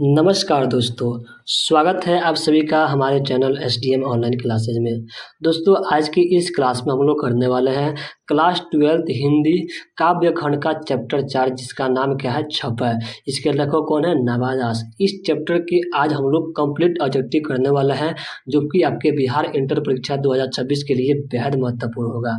नमस्कार दोस्तों, स्वागत है आप सभी का हमारे चैनल एसडीएम ऑनलाइन क्लासेज में। दोस्तों आज की इस क्लास में हम लोग करने वाले हैं क्लास 12th हिंदी काव्य खंड का चैप्टर 4 जिसका नाम क्या है छपै। इसके लेखक कौन है? नाभा दास। इस चैप्टर की आज हम लोग कंप्लीट ऑब्जेक्टिव करने वाला है जो कि आपके बिहार इंटर परीक्षा 2026 के लिए बेहद महत्वपूर्ण होगा।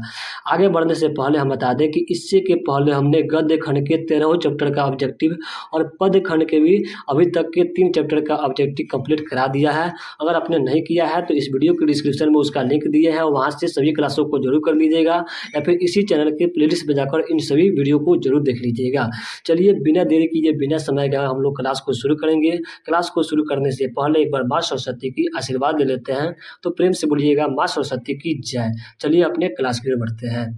आगे बढ़ने से पहले हम बता दें कि इससे के पहले हमने गद्य खंड के 13वें चैप्टर का ऑब्जेक्टिव और पद्य खंड के भी अभी तक के 3 चैप्टर का ऑब्जेक्टिव कंप्लीट करा दिया है। अगर आपने नहीं किया है तो इस वीडियो के डिस्क्रिप्शन में उसका लिंक दिए हैं, वहाँ से सभी क्लासों को जरूर कर लीजिएगा या फिर इसी चैनल के प्लेलिस्ट में जाकर इन सभी वीडियो को जरूर देख लीजिएगा। चलिए बिना देरी किए बिना समय गए हम लोग क्लास को शुरू करेंगे। क्लास को शुरू करने से पहले एक बार माँ सरस्वती की आशीर्वाद ले लेते हैं, तो प्रेम से बोलिएगा माँ सरस्वती की जय। चलिए अपने क्लास की ओर बढ़ते हैं।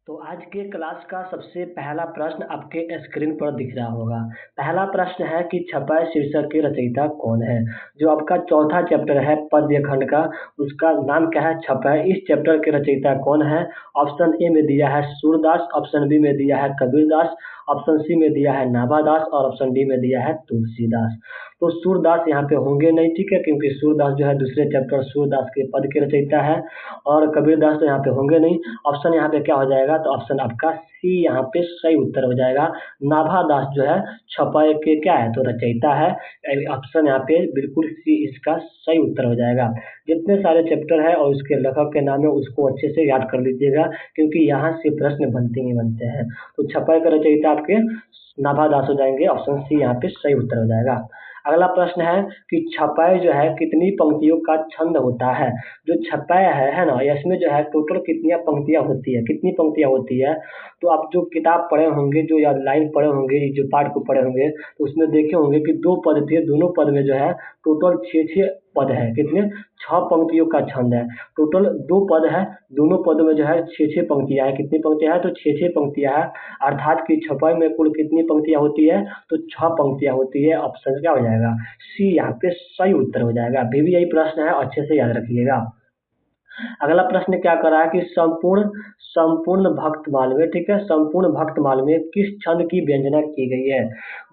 तो आज के क्लास का सबसे पहला प्रश्न आपके स्क्रीन पर दिख रहा होगा। पहला प्रश्न है कि छपै शीर्षक के रचयिता कौन है। जो आपका चौथा चैप्टर है पद्य खंड का, उसका नाम क्या है? छपै। इस चैप्टर के रचयिता कौन है? ऑप्शन ए में दिया है सूरदास, ऑप्शन बी में दिया है कबीरदास, ऑप्शन सी में दिया है नाभा दास और ऑप्शन डी में दिया है तुलसीदास। तो सूरदास यहाँ पे होंगे नहीं, ठीक है, क्योंकि सूरदास जो है दूसरे चैप्टर सूरदास के पद के रचयिता है, और कबीरदास तो यहाँ पे होंगे नहीं। ऑप्शन यहाँ पे क्या हो जाएगा? तो ऑप्शन आपका सी यहाँ पे सही उत्तर हो जाएगा। नाभा दास जो है छपै के क्या है? तो रचयिता है। ऑप्शन यहाँ पे बिल्कुल सी इसका सही उत्तर हो जाएगा। जितने सारे चैप्टर है और उसके लेखक के नाम है उसको अच्छे से याद कर लीजिएगा, क्योंकि यहाँ से प्रश्न बनते ही बनते हैं। तो छपै का रचयिता आपके नाभा दास हो जाएंगे। ऑप्शन सी यहाँ पे सही उत्तर हो जाएगा। अगला प्रश्न है कि छपै जो है कितनी पंक्तियों का छंद होता है। जो छपै है ना, इसमें जो है टोटल कितनी पंक्तियां होती है, कितनी पंक्तियां होती है। तो आप जो किताब पढ़े होंगे, जो या लाइन पढ़े होंगे, जो पाठ को पढ़े होंगे, तो उसमें देखे होंगे कि 2 पद थे, दोनों पद में जो है टोटल 6 पद है। कितने? 6 पंक्तियों का छंद है। टोटल 2 पद है, दोनों पदों में जो है 6 पंक्तियां है। कितनी पंक्तियां है? तो 6 पंक्तियां है। अर्थात कि छपै में कुल कितनी पंक्तियां होती है? तो 6 पंक्तियां होती है। ऑप्शन क्या हो जाएगा? सी यहाँ पे सही उत्तर हो जाएगा। अभी भी यही प्रश्न है, अच्छे से याद रखिएगा। अगला प्रश्न क्या कर रहा है कि संपूर्ण संपूर्ण भक्तमाल में, ठीक है, संपूर्ण भक्तमाल में किस छंद की व्यंजना की गई है।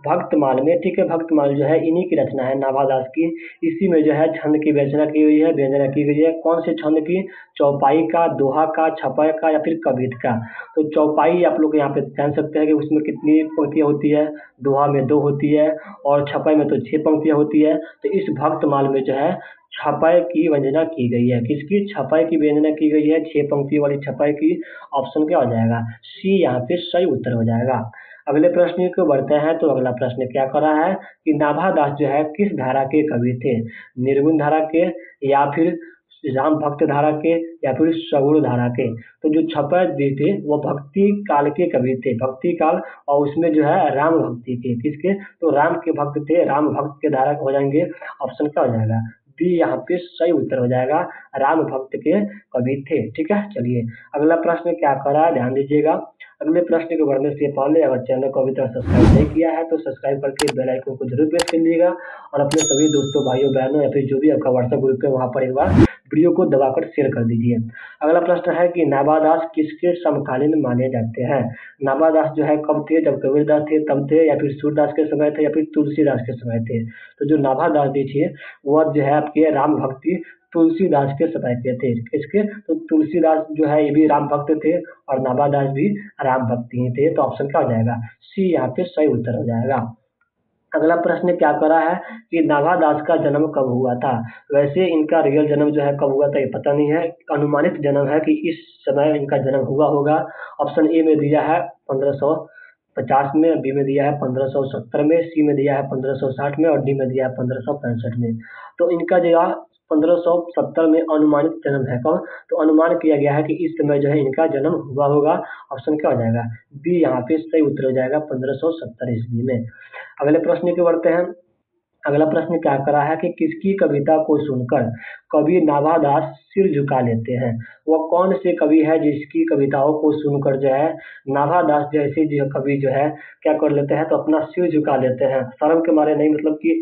भक्तमाल में, ठीक है, भक्तमाल जो है इन्हीं की रचना है नाभा दास की। इसी में जो है छंद की व्यंजना की हुई है, व्यंजना की गई है। कौन से छंद की? चौपाई का, दोहा का, छपै का या फिर कवित का। तो चौपाई आप लोग यहाँ पे जान सकते हैं कि उसमें कितनी पंक्तियां होती है। दोहा में 2 होती है और छपै में तो 6 पंक्तियां होती है। तो इस भक्तमाल में जो है छपै की व्यंजना की गई है। किसकी? छपै की व्यंजना की गई है, 6 पंक्तियों वाली छपै की। ऑप्शन क्या हो जाएगा? सी यहाँ पे सही उत्तर हो जाएगा। अगले प्रश्न को बढ़ते हैं। तो अगला प्रश्न क्या कर रहा है कि नाभा दास जो है किस धारा के कवि थे। निर्गुण धारा के, या फिर राम भक्त धारा के, या फिर सगुण धारा के। तो जो छपै जी थे वो भक्ति काल के कवि थे, भक्ति काल, और उसमें जो है राम भक्ति के। किसके? तो राम के भक्त थे, राम भक्त के धारा हो जाएंगे। ऑप्शन क्या हो जाएगा? बी यहाँ पे सही उत्तर हो जाएगा। राम भक्त के कवि थे, ठीक है। चलिए अगला प्रश्न क्या कर रहा है, ध्यान दीजिएगा। अगले प्रश्न को बढ़ने से पहले अगर चैनल को अभी तक सब्सक्राइब नहीं किया है तो सब्सक्राइब करके बेल आइकन को जरूर प्रेस कर लीजिएगा, और अपने सभी दोस्तों भाइयों बहनों या फिर जो भी आपका व्हाट्सएप ग्रुप है वहाँ पर एक बार वीडियो को दबाकर शेयर कर दीजिए। अगला प्रश्न है कि नाभा दास किसके समकालीन माने जाते हैं। नाभा दास जो है कब थे? जब कबीरदास थे तब थे, या फिर सूरदास के समय थे, या फिर तुलसीदास के समय थे। तो जो नाभा दास जी थे वह जो है आपके राम भक्ति तुलसीदास के समय के थे। किसके? तो तुलसीदास जो है ये भी राम भक्त थे और नाभा दास भी राम भक्ति ही थे। तो ऑप्शन क्या हो जाएगा? सी यहाँ पे सही उत्तर हो जाएगा। अगला प्रश्न क्या करा है कि नाभा दास का जन्म कब हुआ था। वैसे इनका रियल जन्म जो है कब हुआ था ये पता नहीं है, अनुमानित जन्म है कि इस समय इनका जन्म हुआ होगा। ऑप्शन ए में दिया है 1550 में, बी में दिया है 1570 में, सी में दिया है 1560 में और डी में दिया है 1565 में। तो इनका जो है 1570 में अनुमानित जन्म है। कब? तो अनुमान किया गया है कि इस समय जो है इनका जन्म हुआ होगा। ऑप्शन क्या हो जाएगा? बी यहाँ पे सही उत्तर हो जाएगा, 1570 ईस्वी में। अगले प्रश्न की बढ़ते हैं। अगला प्रश्न क्या करा है कि किसकी कविता को सुनकर कवि नाभा दास सिर झुका लेते हैं। वह कौन से कवि है जिसकी कविताओं को सुनकर जो है नाभा दास जैसे जो कवि जो है क्या कर लेते हैं? तो अपना सिर झुका लेते हैं। शर्म के मारे नहीं, मतलब कि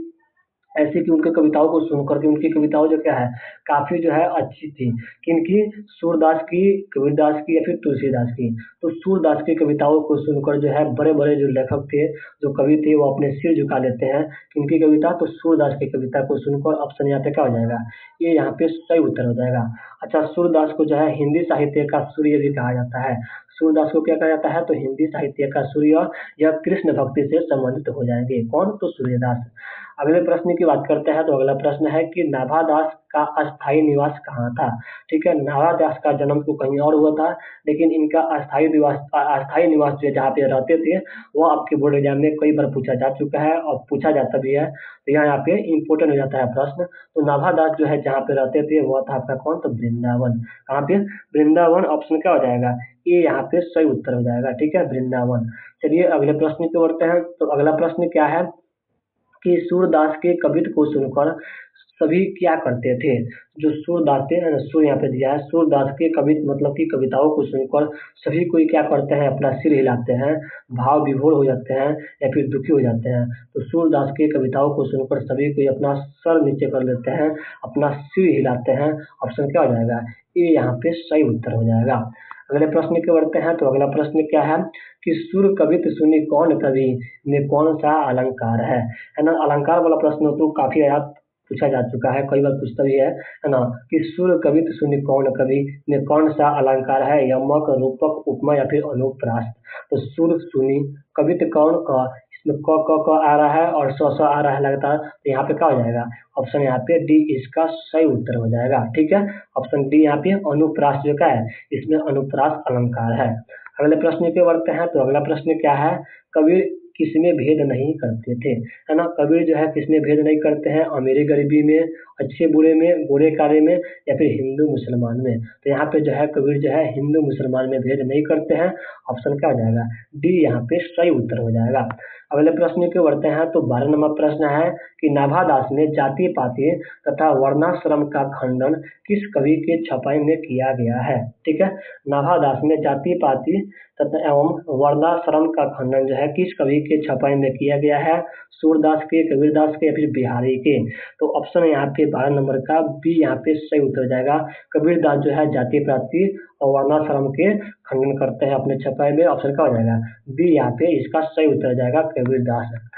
ऐसी कि उनकी कविताओं को सुनकर के उनकी कविताओं जो क्या है काफ़ी जो है अच्छी थी। किनकी? सूरदास की, कबीरदास की या फिर तुलसीदास की। तो सूरदास की कविताओं को सुनकर जो है बड़े-बड़े जो लेखक थे, जो कवि थे वो अपने सिर झुका लेते हैं। किनकी कविता? तो सूरदास की कविता को सुनकर ऑप्शन यहाँ पे क्या हो जाएगा? ये यहाँ पे सही उत्तर हो जाएगा। अच्छा, सूरदास को जो है हिंदी साहित्य का सूर्य भी कहा जाता है। सूरदास को क्या कहा जाता है? तो हिंदी साहित्य का सूर्य। यह कृष्ण भक्ति से संबंधित हो जाएंगे। कौन? तो सूर्यदास। अगले प्रश्न की बात करते हैं तो अगला प्रश्न है कि नाभादास का अस्थायी निवास कहाँ था? ठीक है, नाभादास का जन्म तो कहीं और हुआ था, लेकिन इनका अस्थायी निवास जो जहाँ पे रहते थे वो आपके बोर्ड एग्जाम में कई बार पूछा जा चुका है और पूछा जाता भी है। तो यहाँ पे इम्पोर्टेंट हो जाता है प्रश्न। तो नाभादास जो है जहाँ पे रहते थे वो था आपका कौन? तो वृंदावन। कहाँ पे? वृंदावन। ऑप्शन क्या हो जाएगा? ये यहाँ पे सही उत्तर हो जाएगा। ठीक है, वृंदावन। चलिए अगले प्रश्न की ओर बढ़ते हैं। तो अगला प्रश्न क्या है कि सूरदास के कवित्व को सुनकर सभी क्या करते थे? जो सूरदास थे, सूर यहाँ पे दिया है, सूरदास के कवित्व मतलब कि कविताओं को सुनकर सभी कोई क्या करते हैं? अपना सिर हिलाते हैं, भाव विभोर हो जाते हैं या फिर दुखी हो जाते हैं। तो सूरदास की कविताओं को सुनकर सभी कोई अपना सर नीचे कर लेते हैं, अपना सिर हिलाते हैं। ऑप्शन क्या हो जाएगा? ये यहाँ पे सही उत्तर हो जाएगा। अगले प्रश्न की बढ़ते हैं। तो अगला प्रश्न क्या है कि सुर कवित्व सुनी कौन कवि में कौन सा अलंकार है ना? अलंकार वाला प्रश्न तो काफी याद पूछा जा चुका है, कई बार पूछता भी है ना? कि सुर कवित्व सुनी कौन कवि में कौन सा अलंकार है? यमक, रूपक, उपमा या फिर अनुप्रास। तो सुर सुनी, कवित्व कौन का, इसमें क आ रहा है और स आ रहा है लगातार। तो यहाँ पे क्या हो जाएगा? ऑप्शन यहाँ पे डी इसका सही उत्तर हो जाएगा। ठीक है, ऑप्शन डी यहाँ पे अनुप्रास जो क्या है, इसमें अनुप्रास अलंकार है। अगले प्रश्न पे बढ़ते हैं। तो अगला प्रश्न क्या है? कबीर किसमें भेद नहीं करते थे? है ना? कबीर जो है किसमें भेद नहीं करते हैं? अमीरी गरीबी में, अच्छे बुरे में, बुरे कार्य में या फिर हिंदू मुसलमान में। तो यहाँ पे जो है कबीर जो है हिंदू मुसलमान में भेद नहीं करते हैं। ऑप्शन क्या हो जाएगा? डी यहाँ पे सही उत्तर हो जाएगा। अगले प्रश्न की बढ़ते हैं। तो 12 नंबर प्रश्न है कि नाभादास में जाति पाति तथा वर्णाश्रम का खंडन किस कवि के छपाई में किया गया है? ठीक है, नाभादास में जाति पाति तथा एवं वर्णाश्रम का खंडन जो है किस कवि के छपाई में किया गया है? सूरदास के, कबीरदास के या फिर बिहारी के। तो ऑप्शन यहाँ पे 12 नंबर का बी यहाँ पे सही उत्तर हो जाएगा। कबीरदास जो है जाति पाति और वर्णाश्रम के खंडन करते हैं अपने छपाई में। ऑप्शन क्या हो जाएगा? बी यहाँ पे इसका सही उत्तर हो जाएगा, कबीरदास।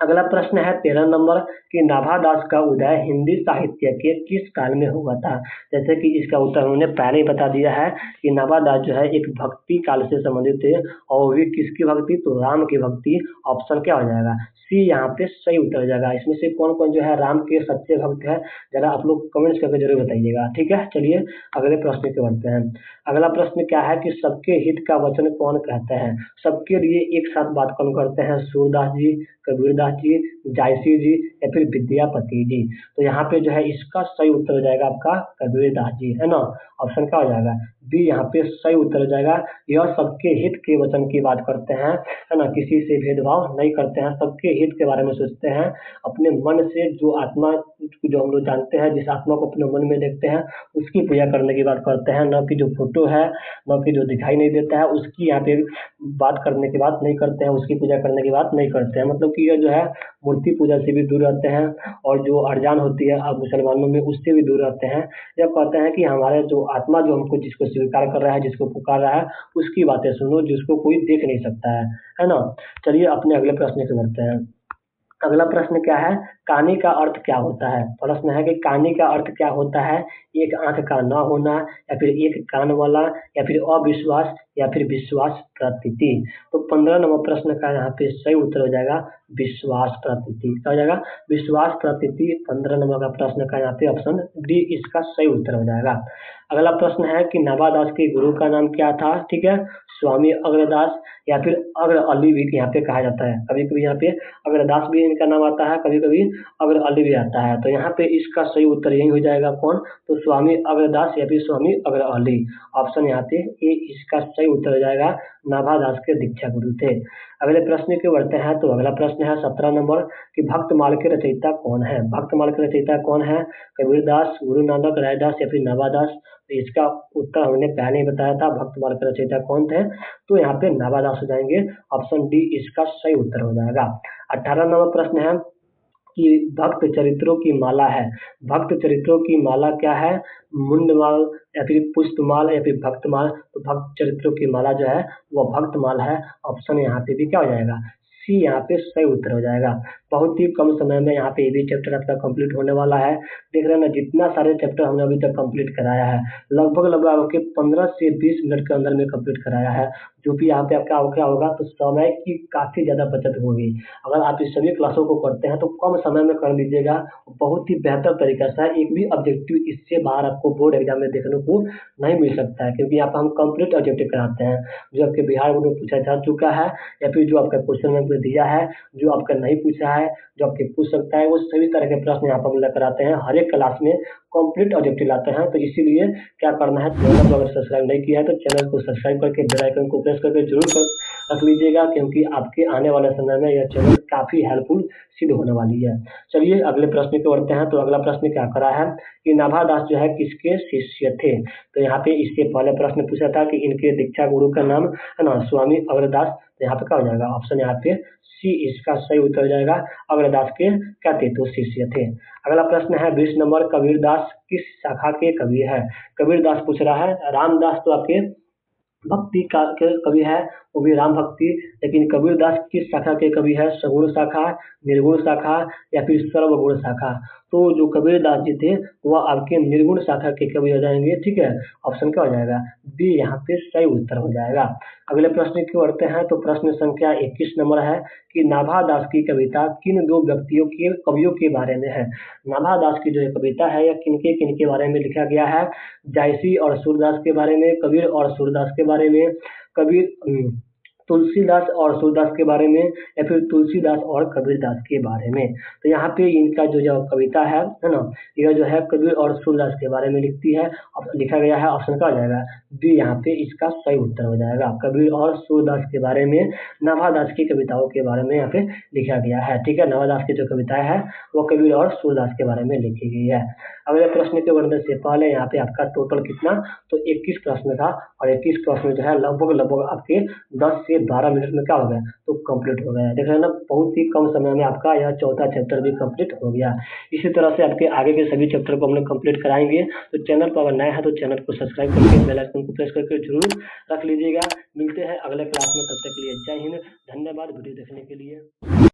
अगला प्रश्न है 13 नंबर कि नाभादास का उदय हिंदी साहित्य के किस काल में हुआ था? जैसे कि इसका उत्तर उन्होंने पहले ही बता दिया है कि नाभादास जो है एक भक्ति काल से संबंधित है और वो भी किसकी भक्ति? तो राम की भक्ति। ऑप्शन क्या हो जाएगा? सी यहाँ पे सही उत्तर हो जाएगा। इसमें से कौन कौन जो है राम के सच्चे भक्त है, जरा आप लोग कमेंट्स करके जरूर बताइएगा। ठीक है, चलिए अगले प्रश्न की बढ़ते हैं। अगला प्रश्न क्या है कि सबके हित का वचन कौन कहते हैं? सबके लिए एक साथ बात कौन करते हैं? सूरदास जी, कबीरदास जी, जायसी जी या फिर विद्यापति जी। तो यहाँ पे जो है इसका सही उत्तर हो जाएगा आपका कबीरदास जी, है ना? ऑप्शन क्या हो जाएगा? बी यहाँ पे सही उत्तर हो जाएगा। यह सबके हित के वचन की बात करते हैं, है ना? किसी से भेदभाव नहीं करते हैं, सबके हित के बारे में सोचते हैं। अपने मन से जो आत्मा, जो हम लोग जानते हैं, जिस आत्मा को अपने मन में देखते हैं उसकी पूजा करने की बात करते हैं, न कि जो फोटो है, न कि जो दिखाई नहीं देता है उसकी यहाँ पे बात करने की बात नहीं करते हैं, उसकी पूजा करने की बात नहीं करते हैं। मतलब कि ये जो है मूर्ति पूजा से भी दूर रहते हैं और जो अड़जान होती है अब मुसलमानों में उससे भी दूर रहते हैं। जब कहते हैं कि हमारे जो आत्मा जो हमको जिसको स्वीकार कर रहा है, जिसको पुकार रहा है, उसकी बातें सुनो जिसको कोई देख नहीं सकता है ना? चलिए अपने अगले प्रश्न से बढ़ते हैं। अगला प्रश्न क्या है? कानी का अर्थ क्या होता है? प्रश्न है कि कानी का अर्थ क्या होता है? एक आंख का न होना या फिर एक कान वाला या फिर अविश्वास या फिर विश्वास प्रतीति। तो 15 नंबर प्रश्न का यहाँ पे सही उत्तर हो जाएगा विश्वास प्रतीति। क्या हो जाएगा? विश्वास प्रतीति 15 नंबर का प्रश्न का यहाँ पे ऑप्शन डी इसका सही उत्तर हो जाएगा। अगला प्रश्न है कि नाभादास के गुरु का नाम क्या था? ठीक है, स्वामी अग्रदास या फिर अग्र अली भी यहाँ पे कहा जाता है। कभी कभी यहाँ पे अग्रदास भी इनका नाम आता है, कभी कभी अग्र अली भी आता है। तो यहाँ पे इसका सही उत्तर यही हो जाएगा कौन? तो स्वामी अग्रदास या फिर स्वामी अग्र अली। ऑप्शन यहाँ पे ए इसका सही उत्तर हो जाएगा। नाभादास के दीक्षा गुरु थे। अगले प्रश्न के बढ़ते हैं। तो अगला प्रश्न है 17 नंबर कि भक्तमाल के रचयिता कौन है? भक्तमाल के रचयिता कौन है? कबीरदास, गुरु नानक, रायदास या फिर नाभादास। तो इसका उत्तर हमने पहले ही बताया था, भक्तमाल के रचयिता कौन थे? तो यहाँ पे नाभादास हो जाएंगे। ऑप्शन डी इसका सही उत्तर हो जाएगा। 18 नंबर प्रश्न है कि भक्त चरित्रों की माला है। भक्त चरित्रों की माला क्या है? मुंडमाल या फिर पुष्पमाल या फिर भक्तमाल। तो भक्त चरित्रों की माला जो है वो भक्तमाल है। ऑप्शन यहाँ पे भी क्या हो जाएगा? सी यहाँ पे सही उत्तर हो जाएगा। बहुत ही कम समय में यहाँ पे ये भी चैप्टर आपका कंप्लीट होने वाला है। देख रहे हैं ना, जितना सारे चैप्टर हमने अभी तक कंप्लीट कराया है, लगभग लगभग आपके 15 से 20 मिनट के अंदर में कंप्लीट कराया है। जो भी यहाँ पे आपका क्या होगा, तो समय की काफ़ी ज़्यादा बचत होगी। अगर आप इस सभी क्लासों को करते हैं तो कम समय में कर लीजिएगा, बहुत ही बेहतर तरीका से है। एक भी ऑब्जेक्टिव इससे बाहर आपको बोर्ड एग्जाम में देखने को नहीं मिल सकता है, क्योंकि यहाँ पर हम कंप्लीट ऑब्जेक्टिव कराते हैं, जो आपके बिहार बोर्ड में पूछा जा चुका है या फिर जो आपका क्वेश्चन में दिया है, जो आपका नहीं पूछा है, जो आपके पूछ सकता है, वो सभी तरह के प्रश्न यहाँ पर हम लेकर आते हैं। हर एक क्लास में कंप्लीट ऑब्जेक्टिव लाते हैं। तो इसीलिए क्या करना है, चैनल को अगर सब्सक्राइब नहीं किया है तो चैनल को सब्सक्राइब करके बेल आइकन को प्रेस करके जरूर रख लीजिएगा, क्योंकि आपके आने वाले समय में यह चैनल काफ़ी हेल्पफुल सिद्ध होने वाली है। चलिए अगले प्रश्न की ओर बढ़ते हैं। तो अगला प्रश्न क्या करा है कि नाभा दास जो है किसके शिष्य थे? तो यहाँ पे इससे पहले प्रश्न पूछा था कि इनके दीक्षा गुरु का नाम है ना स्वामी अग्रदास। तो यहाँ पे क्या हो जाएगा? ऑप्शन यहाँ पे सी इसका सही उत्तर हो जाएगा। अग्रदास के क्या थे? तो शिष्य थे। अगला प्रश्न है 20 नंबर, कबीरदास किस शाखा के कवि है? कबीरदास पूछ रहा है। रामदास तो आपके भक्ति का के कवि है, वो भी राम भक्ति। लेकिन कबीरदास किस शाखा के कवि है? सगुण शाखा, निर्गुण शाखा या फिर सर्वगुण शाखा? तो जो कबीरदास जी थे वह आपके निर्गुण शाखा के कवि हो जाएंगे। ठीक है, ऑप्शन क्या हो जाएगा? बी यहाँ पे सही उत्तर हो जाएगा। अगले प्रश्न की ओर बढ़ते हैं। तो प्रश्न संख्या 21 नंबर है कि नाभा दास की कविता किन दो व्यक्तियों के कवियों के बारे में है? नाभा दास की जो ये कविता है यह किनके किनके बारे में लिखा गया है? जायसी और सूरदास के बारे में, कबीर और सूरदास के बारे में, कबीर तुलसीदास और सूरदास के बारे में, या फिर तुलसीदास और कबीरदास के बारे में? तो यहाँ पे इनका जो कविता है ना, यह जो है कबीर और सूरदास के बारे में लिखती है। अब लिखा गया है, ऑप्शन का हो जाएगा बी यहाँ पे इसका सही उत्तर हो जाएगा। कबीर और सूरदास के बारे में नाभादास की कविताओं के बारे में यहाँ पे लिखा गया है। ठीक है, नाभादास की जो कविताएं है वो कबीर और सूरदास के बारे में लिखी गई है। अगले प्रश्न के बढ़ने से पहले यहाँ पे आपका टोटल कितना, तो 21 प्रश्न था, और 21 प्रश्न जो है लगभग लगभग आपके 10 से 12 मिनट में क्या हो गया, तो कंप्लीट हो गया। देख रहे हैं ना, बहुत ही कम समय में आपका यह चौथा चैप्टर भी कंप्लीट हो गया। इसी तरह से आपके आगे के सभी चैप्टर को हम लोग कंप्लीट कराएंगे। तो चैनल पर अगर नए हैं तो चैनल को सब्सक्राइब करके बेल आइकन को प्रेस करके जरूर रख लीजिएगा। मिलते हैं अगले क्लास में, तब तक के लिए जय हिंद, धन्यवाद वीडियो देखने के लिए।